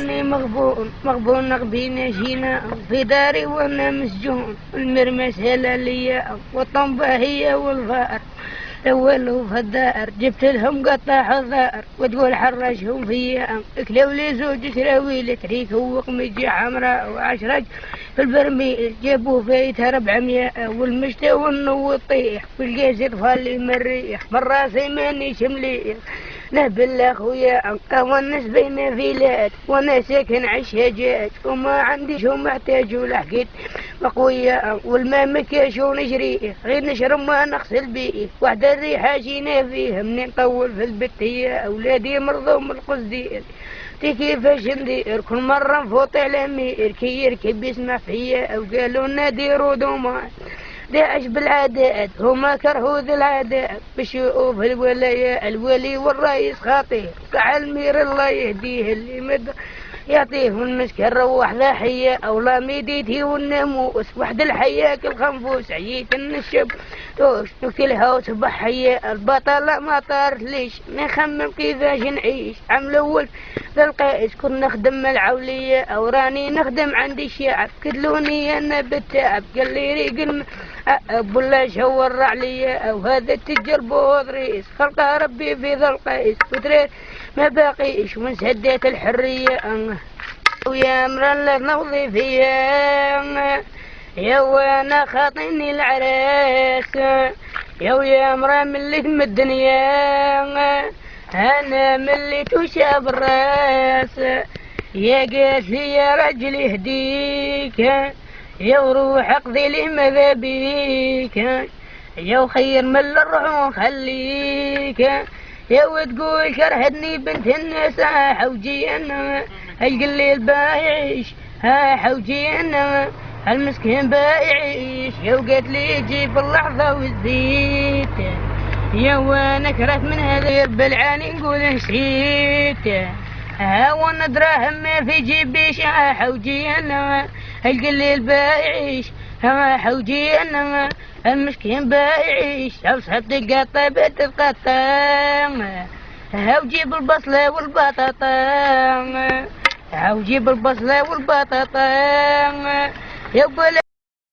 واني مغبون نغبينا جينا في داري وانا مسجون. المرمس هلالية والطنبة هي والفار تولوا في الدار جبت لهم قطع حذار وتقول حرشهم فيا. كلوا لي زوج شراويل تريك وقميجي حمراء وعشرة في البرميل جابوا فيتها 400 والمشتى والنو يطيح والقيس يطفالي من الريح من راسي ماني شمليح. لا بالله خويا ونس بين فيلات وانا ساكن عالشجاج وما عنديش ومحتاج ولحقت مقوية والماء مكاش ونجريه غير نشرب ما نغسل بيه. وحدة الريحة جينا فيه مني نطول في البت هي أولادي مرضوا من القصدير تي كيفاش ندير كل مرة نفوت على مير كي يركب يسمع فيا أو قالوا لنا ديروا دوما داعش بالعادات هما كرهوا ذي العادات بشوف الولاية الولي والرئيس خاطير كع المير الله يهديه اللي مد يعطيه المسكن روح ذا حية أو لا ميديتي والناموس وحد الحياك الخنفوس عييت النشب توش نكتلها وصبح حية البطلة ما طارت ليش نخمم كيفاش نعيش عم الأول ذا القائس كنا نخدم العولية أو راني نخدم عندي الشعب كدلوني أنا بالتعب قال لي ريق ولا شور عليا أو هذا التجر بود رئيس خلق ربي في ذا القائس وتريد ما باقيش ومن سديت الحرية ويا مرة نوضي فيها يا وانا خاطيني العراس يا مرة من اللي ثم الدنيا انا من اللي تشاب الراس يا قاسي يا رجل يهديك يا روح اقضي لي ماذا بيك يا خير من الروح خليك يا وتقول كرهتني بنت الناس حوجي انا القلي البايعيش حوجي انا المسكين بايعيش يا وقت لي يجيب اللحظة والزيت يا وانا كرهت من هذا بالعاني نقول نسيت وانا دراهم ما في جيبي حوجي انا القلي البايعيش حوجي انا المسكين بايعيش أوسط قطة بتتقطع وجيب البصلة والبطاطا وجيب البصلة والبطاطا يا